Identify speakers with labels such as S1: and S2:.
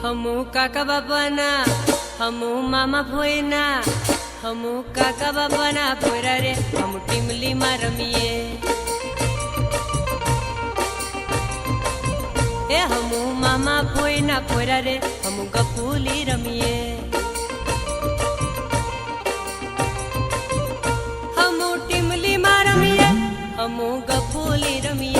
S1: हमू काका बापाना हमू मामा भोयना हमू काका बापाना भोयरा रे हम टीमली में रमीए ए हमू मामा भोयना भोयरा रे हम गपूली रमीए हमू टीमली में रमीए हमू गपूली रमीए।